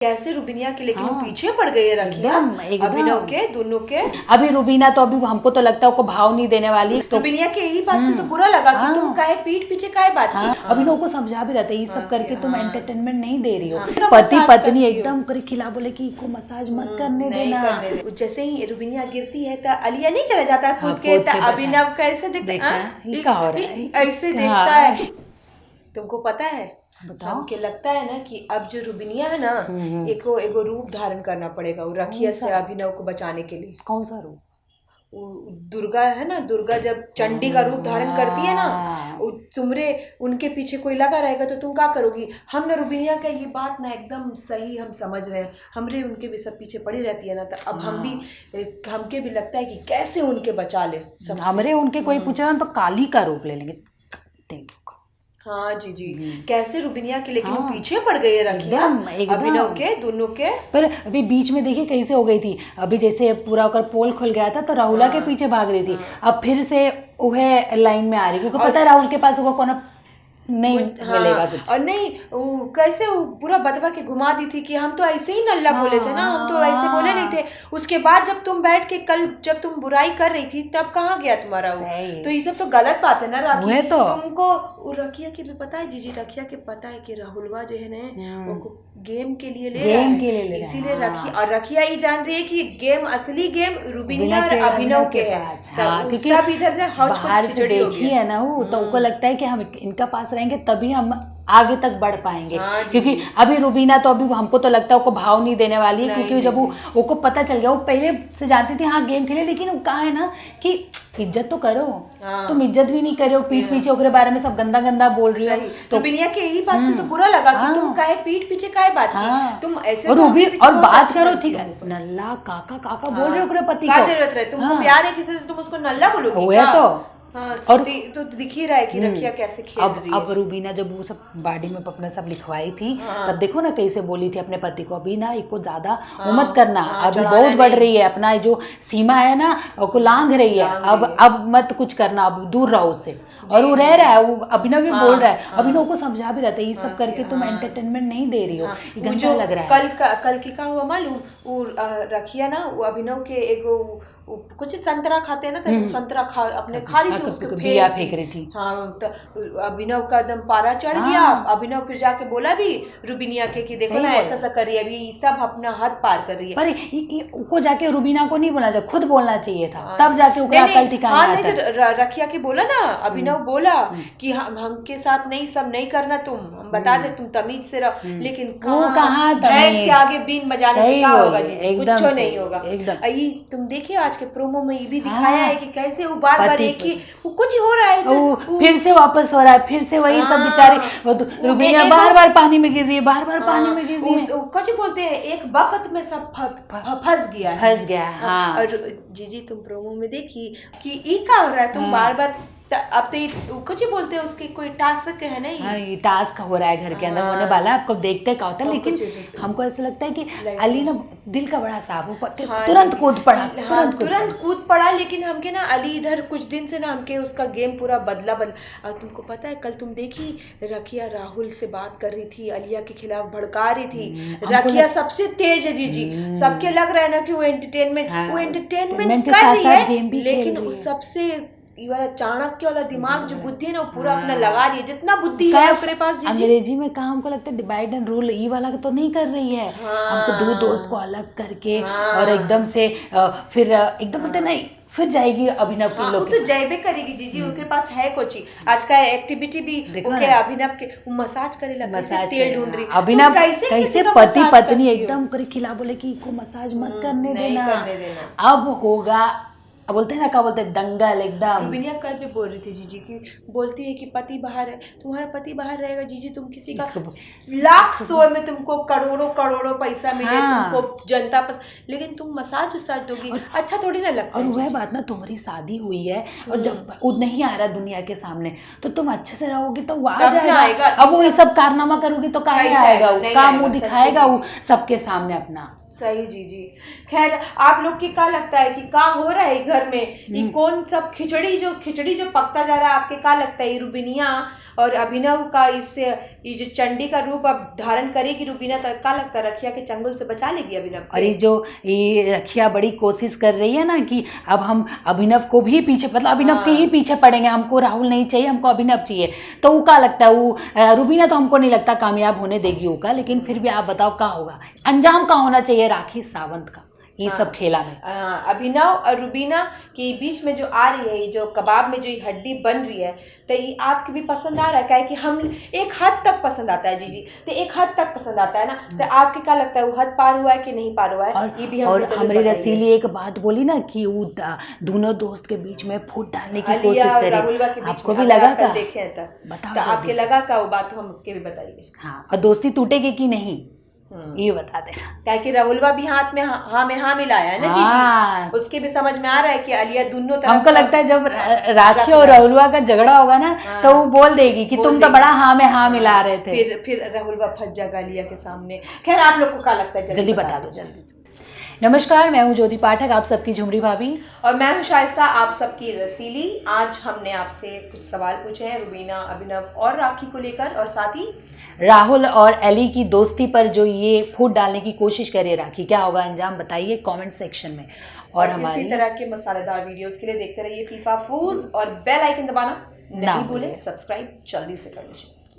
कैसे रुबीना के, लेकिन वो पीछे पड़ गई है रखिया अभिनव के दोनों के। अभी रुबीना तो अभी हमको तो लगता है उसको भाव नहीं देने वाली। तो रुबीना के यही बात से तो बुरा लगा कि तुम काहे पीठ पीछे काहे बात की। अभिनव को समझा भी रहता है ये सब करके तुम एंटरटेनमेंट नहीं दे रही हो। पति पत्नी एकदम करे खिला बोले कि इसको मसाज मत करने देना। जैसे ही रुबीना गिरती है तो अलिया नहीं चला जाता कूद के, तो अभिनव कैसे देखता है, ऐसे देखता है। तुमको पता है, हमके लगता है ना कि अब जो रुबीना है ना, एगो रूप धारण करना पड़ेगा वो रखिया से अभिनव को बचाने के लिए। कौन सा रूप? दुर्गा है ना, दुर्गा जब चंडी का रूप धारण करती है ना, तुमरे उनके पीछे कोई लगा रहेगा तो तुम क्या करोगी। हम ना रुबीना का ये बात ना एकदम सही हम समझ रहे हैं, हमरे उनके भी सब पीछे पड़ी रहती है ना, तो अब हमके भी लगता है कि कैसे उनके बचा ले। हमरे उनके कोई पूछे तो काली का रूप ले लेंगे। हाँ जी, कैसे रुबीना के, लेकिन वो पीछे पड़ गई है रखिया अभिनव के दोनों के। पर अभी बीच में देखिए कैसे हो गई थी, अभी जैसे पूरा होकर पोल खुल गया था तो राहुला के पीछे भाग रही थी, अब फिर से वह लाइन में आ रही, क्योंकि पता है राहुल के पास होगा कौन नहीं मिलेगा कुछ। और नहीं कैसे वो पूरा बतवा के घुमा दी थी कि हम तो ऐसे ही नल्ला बोले थे ना, हम तो ऐसे बोले नहीं थे। उसके बाद जब तुम बैठ के कल जब तुम बुराई कर रही थी तब कहाँ गया तुम्हारा वो। तो ये सब तो गलत बात है ना राखी। तो तुमको रखिया के भी पता है जीजी, रखिया के पता है कि राहुलवा जो है ना वो गेम के लिए ले रहा है, इसीलिए रखिया, और रखिया ये जान रही है कि गेम असली गेम रुबीना और अभिनव के है, क्योंकि सब इधर बाहर से देखी है ना वो, तो उनको लगता है कि हम इनका पास रहेंगे तभी हम आगे तक बढ़ पाएंगे। क्योंकि अभी रुबीना तो अभी हमको तो लगता है उसको भाव नहीं देने वाली है, क्योंकि जब वो को पता चल गया, वो पहले से जानती थी हाँ गेम खेले, लेकिन वो कहा है ना कि इज्जत तो करो, तुम इज्जत भी नहीं करो, पीठ पीछे ओकरे बारे में सब गंदा गंदा बोल रही हो। तो रुबीना के यही बात से तो बुरा लगा कि तुम काहे पीठ पीछे काहे बात की, तुम ऐसे और बात करो ठीक है, नल्ला काका काका बोल रहे हो ओकरे पति को, क्या जरूरत है, तुमको प्यार है किसी से तुम उसको नल्ला बोलोगी तो। और तो दिख ही रहा है कि रखिया कैसे खेल रही है। अब रुबीना जब वो सब बॉडी में अपना सब लिखवाई थी तब देखो ना कैसे बोली थी अपने पति को, अभी ना इसको ज्यादा मत करना, अभी बहुत बढ़ रही है, अपना जो सीमा है ना वो लांघ रही है, अब मत कुछ करना, अब दूर रहो उससे। और वो रह रहा है, वो अभिनव भी बोल रहा है, अभिनव को समझा भी रहता है ये सब करके तुम एंटरटेनमेंट नहीं दे रही हो, गंदा लग रहा है। कल की का हुआ मालूम, वो रखिया ना वो अभिनव के एगो कुछ संतरा खाते हैं ना, तो संतरा अपने खा रही थी, उसके फेंक रही थी। हाँ, तो अभिनव का एकदम पारा चढ़ गया। अभिनव फिर जाके बोला भी रुबीना के कि देखो ना ऐसा कर रही है, अभी सब अपना हद पार कर रही है। पर उसको जाके रुबीना को नहीं बोलना चाहिए, खुद बोलना चाहिए था, तब जाके उसका अकल ठिकाना आता है। रखिया के बोला ना, अभिनव बोला कि हम के साथ नहीं, सब नहीं करना, तुम हम बता दे, तुम तमीज से रहो, लेकिन कहाँ भैंस के आगे बीन बजाने से क्या होगा जीजी, कुछ नहीं होगा। तुम देखिए आज के प्रोमो में ये भी दिखाया है कि कैसे वो बार बार एक ही वो कुछ हो रहा है तो फिर से वापस हो रहा है, फिर से वही सब बेचारे रुबीना बार बार पानी में गिर रही है, बार बार पानी में गिर रही है। कुछ बोलते हैं एक वक्त में सब फंस गया है। हाँ। और जीजी तुम प्रोमो में देखी कि ये क्या हो रहा है, तुम बार बार अब तो कुछ ही बोलते हैं, उसके कोई टास्क है ना, ये टास्क हो रहा है घर के अंदर होने वाला है, आपको देखते क्या होता है। लेकिन हमको ऐसा लगता है कि अली ना दिल का बड़ा साफ, तुरंत कूद पड़ा। लेकिन हमके ना अली इधर कुछ दिन से ना हमके उसका गेम पूरा बदला। और तुमको पता है कल तुम देखी रखिया राहुल से बात कर रही थी, अलिया के खिलाफ भड़का रही थी। रखिया सबसे तेज है जीजी, सबके लग रहा है ना कि वो एंटरटेनमेंट कर रही है, लेकिन उस सबसे वाला चाणक्य वाला दिमाग जो बुद्धि है ना वो पूरा अपना लगा रही है, जितना बुद्धि है उसके पास। अंग्रेजी में काम हमको लगता है डिवाइड एंड रूल, ये वाला तो नहीं कर रही है। हमको दो दोस्त को अलग करके और एकदम से फिर एकदम बोलते नहीं, फिर जाएगी अभिनव की लोग तो जयबे करेगी जीजी, उनके पास है कुछ ही। आज का एक्टिविटी भी ओके, अभिनव के मसाज करेला, कैसे तेल ढूंढ रही अभिनव, कैसे पति पत्नी एकदम करे खिला बोले कि इसको मसाज मत करने देना, अब होगा। अब बोलते हैं ना, क्या बोलते हैं, दंगल एकदम। रुबीना कल भी बोल रही थी जीजी की, बोलती है कि पति बाहर है, तुम्हारा पति बाहर रहेगा जीजी, तुम किसी का लाख सौ में तुमको करोड़ों पैसा मिले, तुमको जनता लेकिन तुम मसाज उसाज दोगी, अच्छा थोड़ी ना लगता। और वह बात ना, तुम्हारी शादी हुई है और जब वो नहीं आ रहा दुनिया के सामने तो तुम अच्छे से रहोगी तो वो आ जाएगा। अब वो ये सब कारनामा करोगी तो काहे आएगा, वो काम मुंह दिखाएगा वो सबके सामने अपना। सही जी जी। खैर आप लोग की क्या लगता है कि क्या हो रहा है घर में, ये कौन सब खिचड़ी जो पकता जा रहा है, आपके क्या लगता है ये रुबीनिया और अभिनव का इससे ये जो चंडी का रूप अब धारण करेगी रुबीना, तो क्या लगता है रखिया के चंगुल से बचा लेगी अभिनव को? और ये रखिया बड़ी कोशिश कर रही है ना कि अब हम अभिनव को भी पीछे, मतलब अभिनव के ही पीछे पड़ेंगे, हमको राहुल नहीं चाहिए, हमको अभिनव चाहिए। तो वो क्या लगता है, वो रुबीना तो हमको नहीं लगता कामयाब होने देगी वो का, लेकिन फिर भी आप बताओ क्या होगा, अंजाम क्या होना चाहिए राखी सावंत का ये सब खेला में? अभिनव और रुबीना के बीच में जो आ रही है, ये जो कबाब में जो ये हड्डी बन रही है, तो ये आपके भी पसंद आ रहा है? क्या है कि हम एक हद तक पसंद आता है जी, तो एक हद तक पसंद आता है ना, तो आपके क्या लगता है वो हद पार हुआ है कि नहीं पार हुआ है? ये भी और हमारी रसीली एक बात बोली ना कि वो दोनों दोस्त के बीच में फूट डालने की कोशिश करी, आपको भी लगा था? देखे बताओ आपके लगा का वो बात हमके भी बताइए। हाँ, और दोस्ती टूटेगी कि नहीं ये बता देना। क्या कि राहुलवा भी हाथ में हाँ मिलाया है ना जी, उसके भी समझ में आ रहा है कि अलिया दोनों तरफ। हमको लगता है जब राखी और राहुलवा का झगड़ा होगा ना तो वो बोल देगी कि तुम तो बड़ा हाँ में हाँ मिला रहे थे, फिर राहुलवा फंस जाएगा अलिया के सामने। खैर आप लोग को क्या लगता है, जल्दी बता दो जल्दी। नमस्कार, मैं हूँ ज्योति पाठक, आप सबकी झुमरी भाभी, और मैं हूँ शाइस्ता, आप सबकी रसीली। आज हमने आपसे कुछ सवाल पूछे हैं रुबीना, अभिनव और राखी को लेकर, और साथ ही राहुल और एली की दोस्ती पर जो ये फूट डालने की कोशिश करे राखी, क्या होगा अंजाम बताइए कमेंट सेक्शन में। और हमारी इसी तरह के मसालेदार वीडियोस के लिए देखते रहिए फीफा फूज, और बेल आइकन दबाना नहीं भूलें, सब्सक्राइब जल्दी से कर लीजिए।